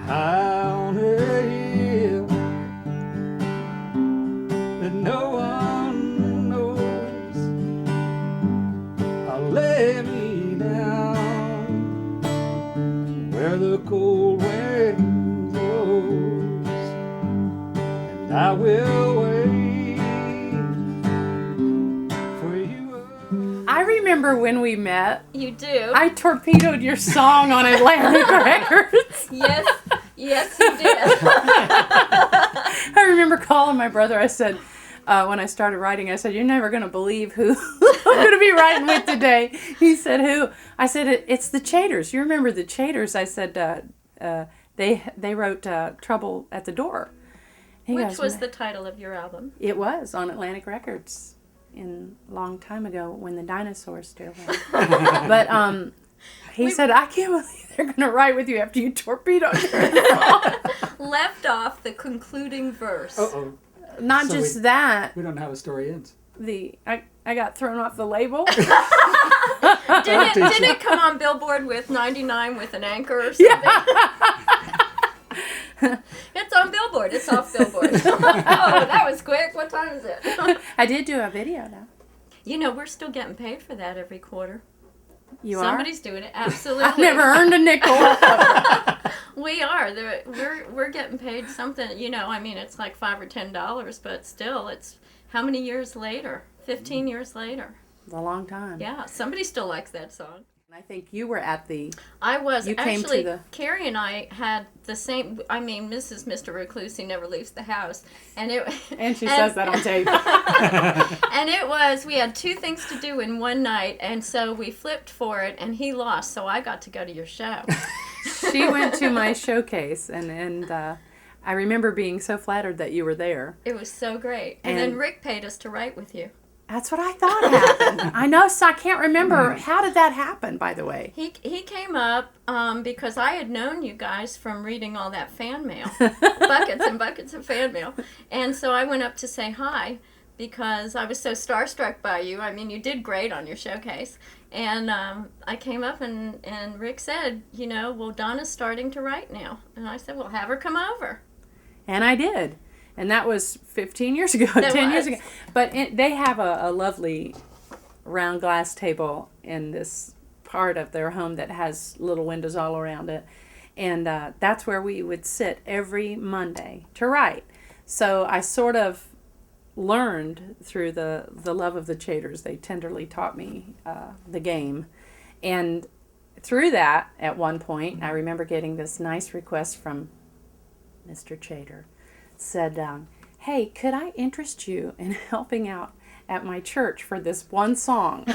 High on a hill that no one knows, I'll lay me down where the cold wind blows, and I will wait for you. I remember when we met. You do? I torpedoed your song on Atlantic Records. Yes, yes, you did. I remember calling my brother. I said, when I started writing, I said, "You're never going to believe who I'm going to be writing with today." He said, "Who?" I said, "It's the Cheaters. You remember the Cheaters?" I said, they wrote Trouble at the Door. Which was the title of your album? It was on Atlantic Records a long time ago when the dinosaurs still were. But he said, "I can't believe they're going to write with you after you torpedoed your song." Left off the concluding verse. Uh-oh. Not So just that. We don't know how the story ends. I got thrown off the label. Didn't it come on Billboard with 99 with an anchor or something? Yeah. It's on Billboard. It's off Billboard. Oh, that was quick. What time is it? I did do a video though. You know, we're still getting paid for that every quarter. You Somebody's doing it. Absolutely. I've never earned a nickel. We are. We're getting paid something. You know, I mean, it's like $5 or $10, but still, it's how many years later? 15 years later. It's a long time. Yeah, somebody still likes that song. I think you were at the. I was. You came Actually, to the. Carrie and I had the same. I mean, Mr. Recluse, he never leaves the house, and she says that on tape. And it was, we had two things to do in one night, and so we flipped for it, and he lost, so I got to go to your show. She went to my showcase, and I remember being so flattered that you were there. It was so great. And then Rick paid us to write with you. That's what I thought happened. I know, so I can't remember. How did that happen, by the way? He came up because I had known you guys from reading all that fan mail. Buckets and buckets of fan mail. And so I went up to say hi because I was so starstruck by you. I mean, you did great on your showcase. And I came up and Rick said, you know, well, Donna's starting to write now. And I said, well, have her come over. And I did. And that was 15 years ago, 10 years ago. But they have a lovely round glass table in this part of their home that has little windows all around it. And that's where we would sit every Monday to write. So I sort of learned through the love of the Cheaters. They tenderly taught me the game. And through that, at one point, I remember getting this nice request from Mr. Cheater. Said, hey, could I interest you in helping out at my church for this one song?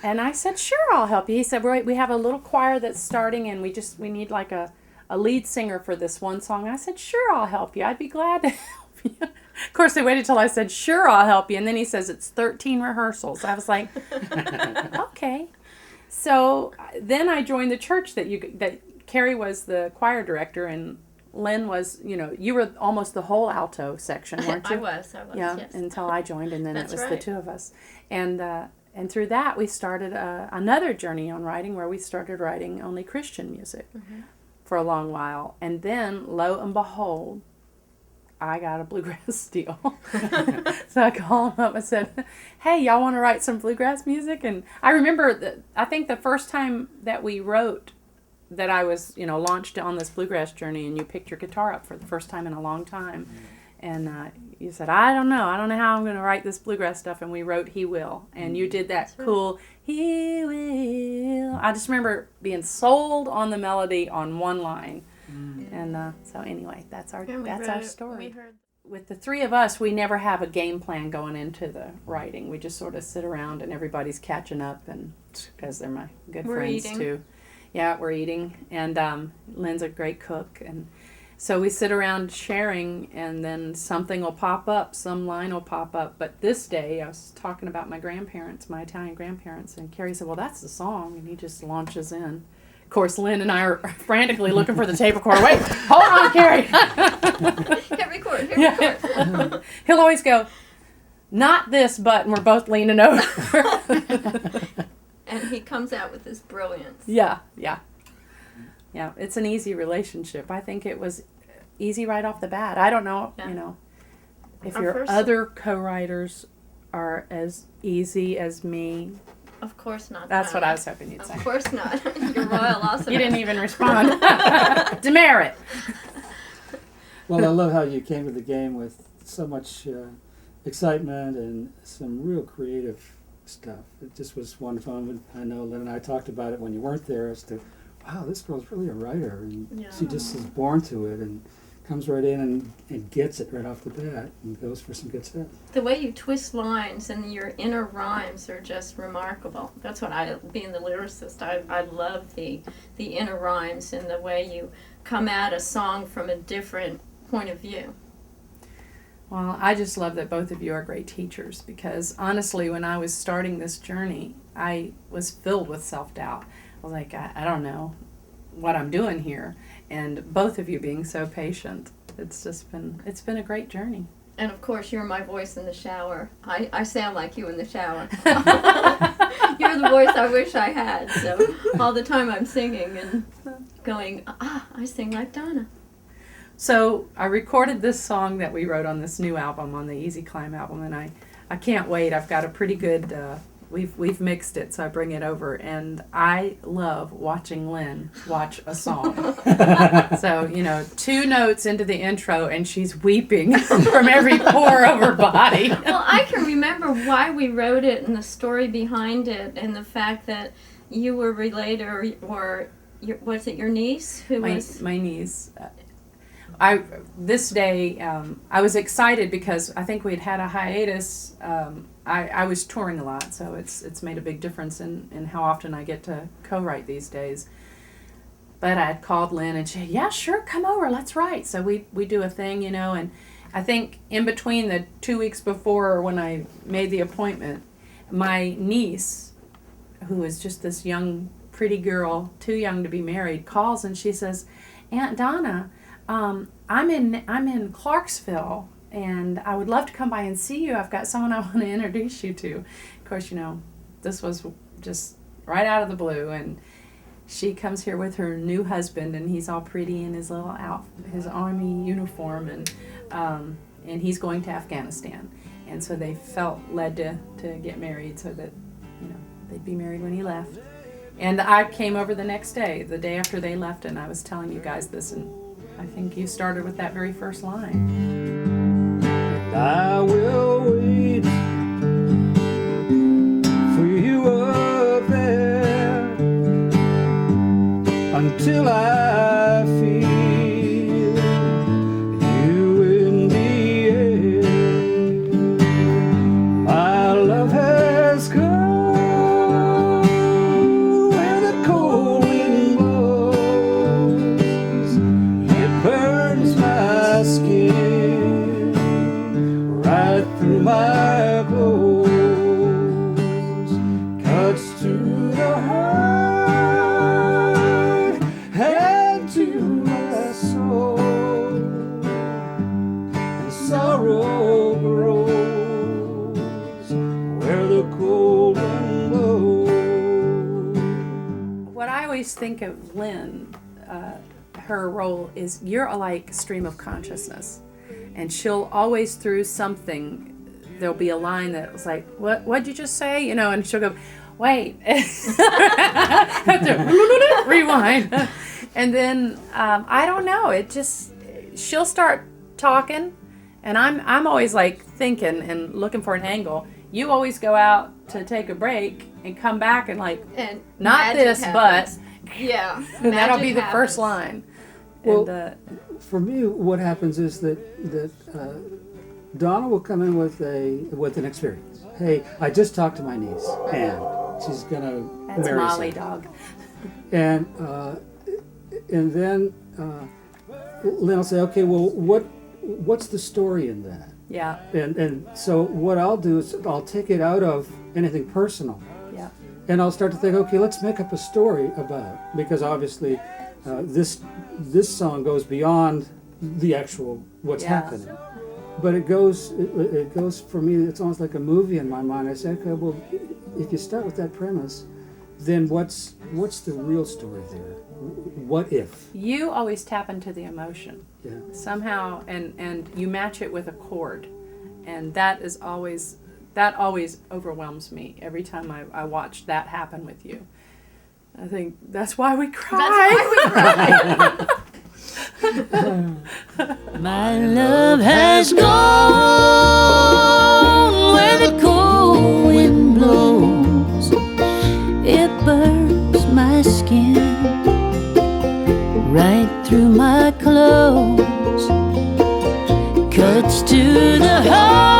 And I said, sure, I'll help you. He said, we have a little choir that's starting and we need like a lead singer for this one song. I said, sure, I'll help you. I'd be glad to help you. Of course, they waited till I said, sure, I'll help you. And then he says, it's 13 rehearsals. I was like, okay. So then I joined the church that Kerry was the choir director and Lynn was, you were almost the whole alto section, weren't you? I was, yeah, yes. Until I joined, and then That's it was right. the two of us. And through that, we started another journey on writing where we started writing only Christian music for a long while. And then, lo and behold, I got a bluegrass deal. So I called him up and said, hey, y'all want to write some bluegrass music? And I remember, I think the first time that we wrote, that I was, launched on this bluegrass journey and you picked your guitar up for the first time in a long time. And you said, I don't know how I'm going to write this bluegrass stuff. And we wrote He Will. And you did that cool, He Will. I just remember being sold on the melody on one line. And so anyway, that's our story. With the three of us, we never have a game plan going into the writing. We just sort of sit around and everybody's catching up, and because they're my good friends too. Yeah, we're eating, and Lynn's a great cook, and so we sit around sharing, and then something will pop up, some line will pop up. But this day, I was talking about my grandparents, my Italian grandparents, and Kerry said, well, that's the song, and he just launches in. Of course, Lynn and I are frantically looking for the tape recorder. Wait, hold on, Kerry. Hit record, record. He'll always go, not this button, we're both leaning over. and he comes out with his brilliance. Yeah. It's an easy relationship. I think it was easy right off the bat. I don't know, if Our your first- other co-writers are as easy as me. Of course not. That's what I Donna. was hoping you'd say. Of course not. You're royal awesome. You didn't even respond. Demerit. Well, I love how you came to the game with so much excitement and some real creative stuff. It just was wonderful. And I know Lynn and I talked about it when you weren't there as to, wow, this girl's really a writer. And Yeah. she just is born to it and comes right in and gets it right off the bat and goes for some good stuff. The way you twist lines and your inner rhymes are just remarkable. That's what being the lyricist, I love the inner rhymes and the way you come at a song from a different point of view. Well, I just love that both of you are great teachers because honestly, when I was starting this journey, I was filled with self-doubt. I was like, I don't know what I'm doing here. And both of you being so patient, it's been a great journey. And of course, you're my voice in the shower. I sound like you in the shower. You're the voice I wish I had. So all the time I'm singing and going, I sing like Donna. So I recorded this song that we wrote on this new album, on the Easy Climb album, and I can't wait. I've got a pretty good, we've mixed it, so I bring it over, and I love watching Lynn watch a song. So, 2 notes into the intro, and she's weeping from every pore of her body. Well, I can remember why we wrote it and the story behind it and the fact that you were related or was it your niece who was... My niece. This day, I was excited because I think we'd had a hiatus. I was touring a lot, so it's made a big difference in how often I get to co-write these days. But I had called Lynn and she said, yeah, sure, come over, let's write. So we do a thing, and I think in between the 2 weeks before when I made the appointment, my niece, who is just this young, pretty girl, too young to be married, calls and she says, Aunt Donna, I'm in Clarksville, and I would love to come by and see you. I've got someone I want to introduce you to. Of course, this was just right out of the blue, and she comes here with her new husband, and he's all pretty in his little his army uniform, and he's going to Afghanistan, and so they felt led to get married so that they'd be married when he left. And I came over the next day, the day after they left, and I was telling you guys this, and I think you started with that very first line. I will wait for you up there until I feel you in the air. My love has come where the cold wind blows. It burns my skin right through my clothes, cuts to the heart and to my soul, and sorrow grows where the cold wind blows. What I always think of Lynn, her role is you're like a stream of consciousness, and she'll always through something, there'll be a line that was like, what'd you just say? And she'll go, wait, have to rewind, and then I don't know, she'll start talking, and I'm always like thinking and looking for an angle. You always go out to take a break and come back and And not magic this, happens. but Yeah, and that'll magic be the happens. first line. Well, And, for me, what happens is that Donna will come in with an experience. Hey, I just talked to my niece, and she's gonna that's marry Molly someone. dog. And then Lynn will say, okay, well, what's the story in that? Yeah, And so what I'll do is I'll take it out of anything personal, yeah. and I'll start to think, okay, let's make up a story about, because obviously this song goes beyond the actual what's Yeah. happening. But it goes for me, it's almost like a movie in my mind. I say, okay, well, if you start with that premise, then what's the real story there? What if? You always tap into the emotion Yeah. somehow, and you match it with a chord, and that always overwhelms me every time I watch that happen with you. I think that's why we cry. My love has gone where the cold wind blows. It burns my skin right through my clothes, cuts to the heart.